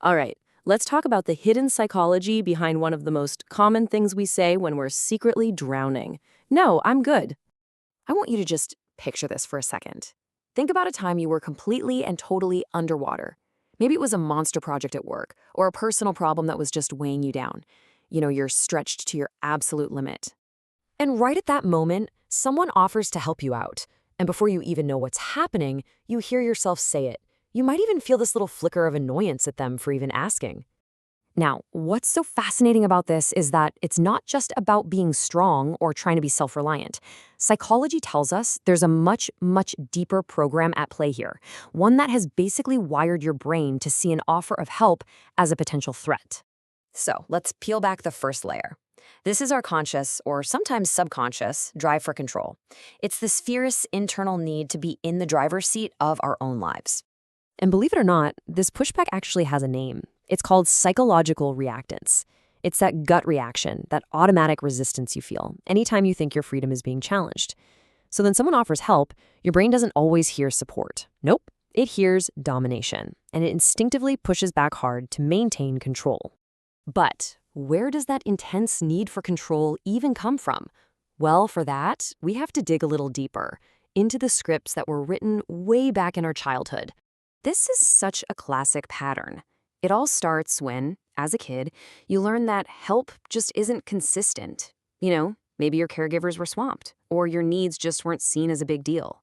All right, let's talk about the hidden psychology behind one of the most common things we say when we're secretly drowning. No, I'm good. I want you to just picture this for a second. Think about a time you were completely and totally underwater. Maybe it was a monster project at work or a personal problem that was just weighing you down. You're stretched to your absolute limit. And right at that moment, someone offers to help you out. And before you even know what's happening, you hear yourself say it. You might even feel this little flicker of annoyance at them for even asking. Now, what's so fascinating about this is that it's not just about being strong or trying to be self-reliant. Psychology tells us there's a much, much deeper program at play here, one that has basically wired your brain to see an offer of help as a potential threat. So let's peel back the first layer. This is our conscious, or sometimes subconscious, drive for control. It's this fierce internal need to be in the driver's seat of our own lives. And believe it or not, this pushback actually has a name. It's called psychological reactance. It's that gut reaction, that automatic resistance you feel anytime you think your freedom is being challenged. So then someone offers help, your brain doesn't always hear support. Nope, it hears domination, and it instinctively pushes back hard to maintain control. But where does that intense need for control even come from? Well, for that, we have to dig a little deeper, into the scripts that were written way back in our childhood. This is such a classic pattern. It all starts when, as a kid, you learn that help just isn't consistent. Maybe your caregivers were swamped, or your needs just weren't seen as a big deal.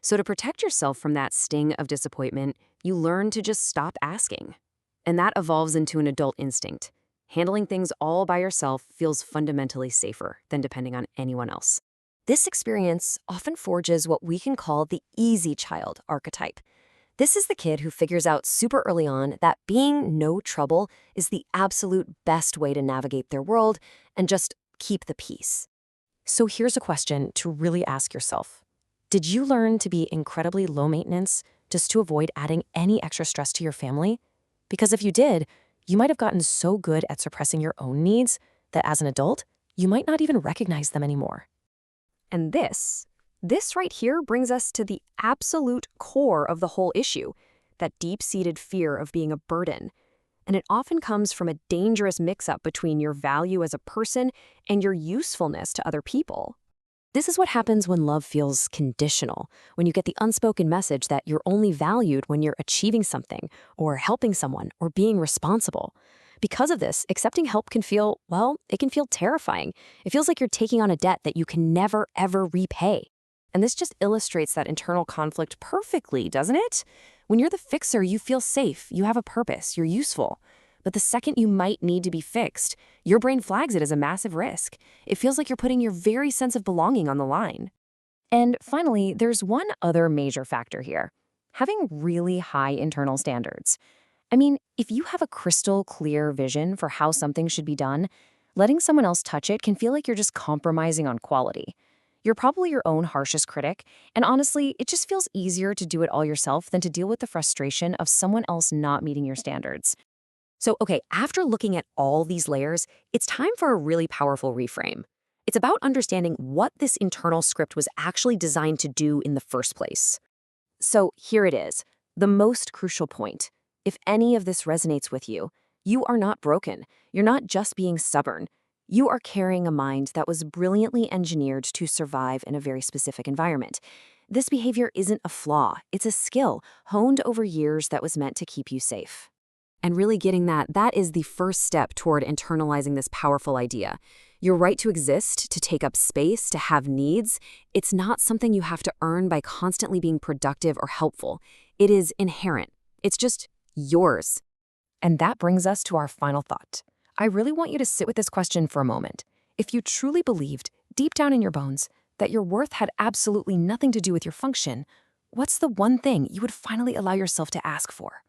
So to protect yourself from that sting of disappointment, you learn to just stop asking. And that evolves into an adult instinct. Handling things all by yourself feels fundamentally safer than depending on anyone else. This experience often forges what we can call the easy child archetype. This is the kid who figures out super early on that being no trouble is the absolute best way to navigate their world and just keep the peace. So here's a question to really ask yourself. Did you learn to be incredibly low maintenance just to avoid adding any extra stress to your family? Because if you did, you might have gotten so good at suppressing your own needs that as an adult, you might not even recognize them anymore. And this right here brings us to the absolute core of the whole issue, that deep-seated fear of being a burden. And it often comes from a dangerous mix-up between your value as a person and your usefulness to other people. This is what happens when love feels conditional, when you get the unspoken message that you're only valued when you're achieving something, or helping someone, or being responsible. Because of this, accepting help can feel, it can feel terrifying. It feels like you're taking on a debt that you can never, ever repay. And this just illustrates that internal conflict perfectly, doesn't it? When you're the fixer, you feel safe, you have a purpose, you're useful. But the second you might need to be fixed, your brain flags it as a massive risk. It feels like you're putting your very sense of belonging on the line. And finally, there's one other major factor here: having really high internal standards. I mean, if you have a crystal clear vision for how something should be done, letting someone else touch it can feel like you're just compromising on quality. You're probably your own harshest critic, and honestly, it just feels easier to do it all yourself than to deal with the frustration of someone else not meeting your standards. So, okay, after looking at all these layers, it's time for a really powerful reframe. It's about understanding what this internal script was actually designed to do in the first place. So here it is, the most crucial point. If any of this resonates with you, you are not broken. You're not just being stubborn. You are carrying a mind that was brilliantly engineered to survive in a very specific environment. This behavior isn't a flaw. It's a skill honed over years that was meant to keep you safe. And really getting that is the first step toward internalizing this powerful idea. Your right to exist, to take up space, to have needs, it's not something you have to earn by constantly being productive or helpful. It is inherent. It's just yours. And that brings us to our final thought. I really want you to sit with this question for a moment. If you truly believed, deep down in your bones, that your worth had absolutely nothing to do with your function, what's the one thing you would finally allow yourself to ask for?